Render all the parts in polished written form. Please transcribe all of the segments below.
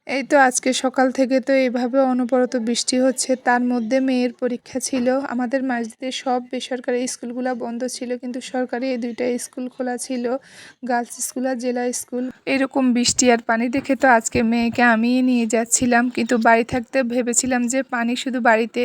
এই তো আজকে সকাল থেকে তো এইভাবে অনবরত বৃষ্টি হচ্ছে। তার মধ্যে মেয়ের পরীক্ষা ছিল। আমাদের মাসদ্বীপের সব বেসরকারি স্কুলগুলো বন্ধ ছিল, কিন্তু সরকারি এই দুইটা স্কুল খোলা ছিল, গার্লস স্কুল আর জেলা স্কুল। এরকম বৃষ্টি আর পানি দেখে তো আজকে মেয়েকে আমিই নিয়ে যাচ্ছিলাম, কিন্তু বাড়ি থাকতে ভেবেছিলাম যে পানি শুধু বাড়িতে,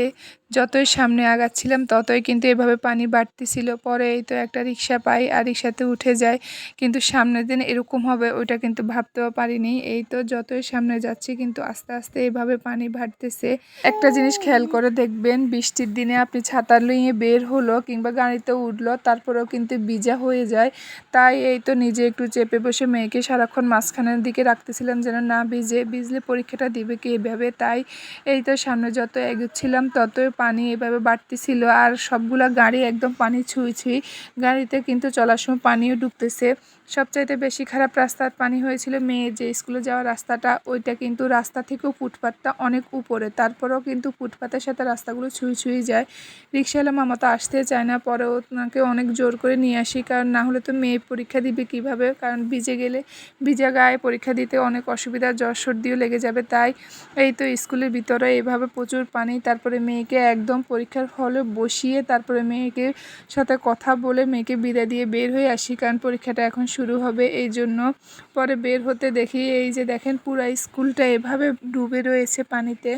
যতই সামনে আগাচ্ছিলাম ততই কিন্তু এভাবে পানি বাড়তেছিল। পরে এই তো একটা রিক্সা পাই আর রিক্সাতে উঠে যাই, কিন্তু সামনের দিন এরকম হবে ওইটা কিন্তু ভাবতেও পারিনি। এই তো যতই সামনে যাচ্ছি কিন্তু আস্তে আস্তে এভাবে পানি বাড়তেছে। একটা জিনিস খেয়াল করে দেখবেন, বৃষ্টির দিনে আপনি ছাতা নিয়ে বের হলো কিংবা গাড়িতে উঠলো, তারপরেও কিন্তু ভিজা হয়ে যায়। তাই এই তো নিজে একটু চেপে বসে মেয়েকে সারাক্ষণ মাঝখানের দিকে রাখতেছিলাম যেন না ভিজলে পরীক্ষাটা দিবে কি এভাবে। তাই এই তো সামনে যত এগোচ্ছিলাম ততই পানি এভাবে বাড়তেছিল, আর সবগুলা গাড়ি একদম পানি ছুঁই ছুঁই। গাড়িতে কিন্তু চলার সময় পানিও ঢুকতেছে। সবচাইতে বেশি খারাপ রাস্তার পানি হয়েছিল মেয়ে যে স্কুলে যাওয়ার রাস্তাটা, ওইটা কিন্তু রাস্তা থেকেও ফুটপাতটা অনেক উপরে, তারপরেও কিন্তু ফুটপাতের সাথে রাস্তাগুলো ছুঁই ছুঁই যায়। রিক্সাওয়ালা মামা তো আসতে চায় না, পরেও ওনাকে অনেক জোর করে নিয়ে আসি, কারণ না হলে তো মেয়ে পরীক্ষা দিবে কিভাবে, কারণ ভিজে গেলে ভিজা গায়ে পরীক্ষা দিতে অনেক অসুবিধা, জ্বর সর্দিও লেগে যাবে। তাই এই তো স্কুলের ভিতরে এভাবে প্রচুর পানি, তারপরে মেয়েকে একদম পরীক্ষার হলে বসিয়ে তারপরে মেয়েকে সাথে কথা বলে মেয়েকে বিদায় দিয়ে বের হয়ে আসি, কারণ পরীক্ষাটা এখন শুরু হবে এই জন্য। পরে বের হতে দেখি এই যে দেখেন পুরা স্কুলটা এভাবে ডুবে রয়েছে পানিতে,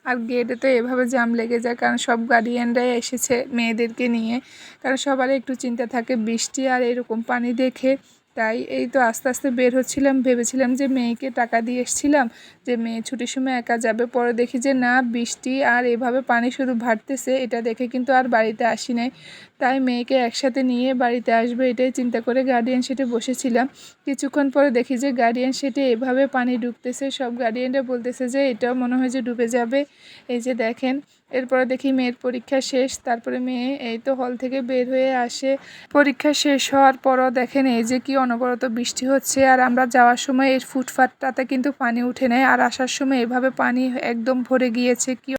আর গেটে তো এভাবে জ্যাম লেগে যায়, কারণ সব গার্ডিয়ানরাই এসেছে মেয়েদেরকে নিয়ে, কারণ সবারই একটু চিন্তা থাকে বৃষ্টি আর এরকম পানি দেখে। তাই এই তো আস্তে আস্তে বের হচ্ছিলাম, ভেবেছিলাম যে মেয়েকে টাকা দিয়ে এসেছিলাম যে মেয়ে ছুটির সময় একা যাবে, পরে দেখি যে না, বৃষ্টি আর এভাবে পানি শুধু ভারতেছে, এটা দেখে কিন্তু আর বাড়িতে আসি নাই। তাই মেয়েকে একসাথে নিয়ে বাড়িতে আসবে এটাই চিন্তা করে গার্ডিয়ান সিটে বসেছিলাম। কিছুক্ষণ পরে দেখি যে গার্ডিয়ান সিটে এভাবে পানি ঢুকতেছে, সব গার্ডিয়ানরা বলতেছে যে এটাও মনে হয় যে ডুবে যাবে। এই যে দেখেন, এরপরে দেখি মেয়ের পরীক্ষা শেষ, তারপরে মেয়ে এই তো হল থেকে বের হয়ে আসে। পরীক্ষা শেষ হওয়ার পরও দেখেন এই যে কি অনবরত বৃষ্টি হচ্ছে, আর আমরা যাওয়ার সময় এই ফুটপাতটাতে কিন্তু পানি উঠে নেয়, আর আসার সময় এভাবে পানি একদম ভরে গিয়েছে। কি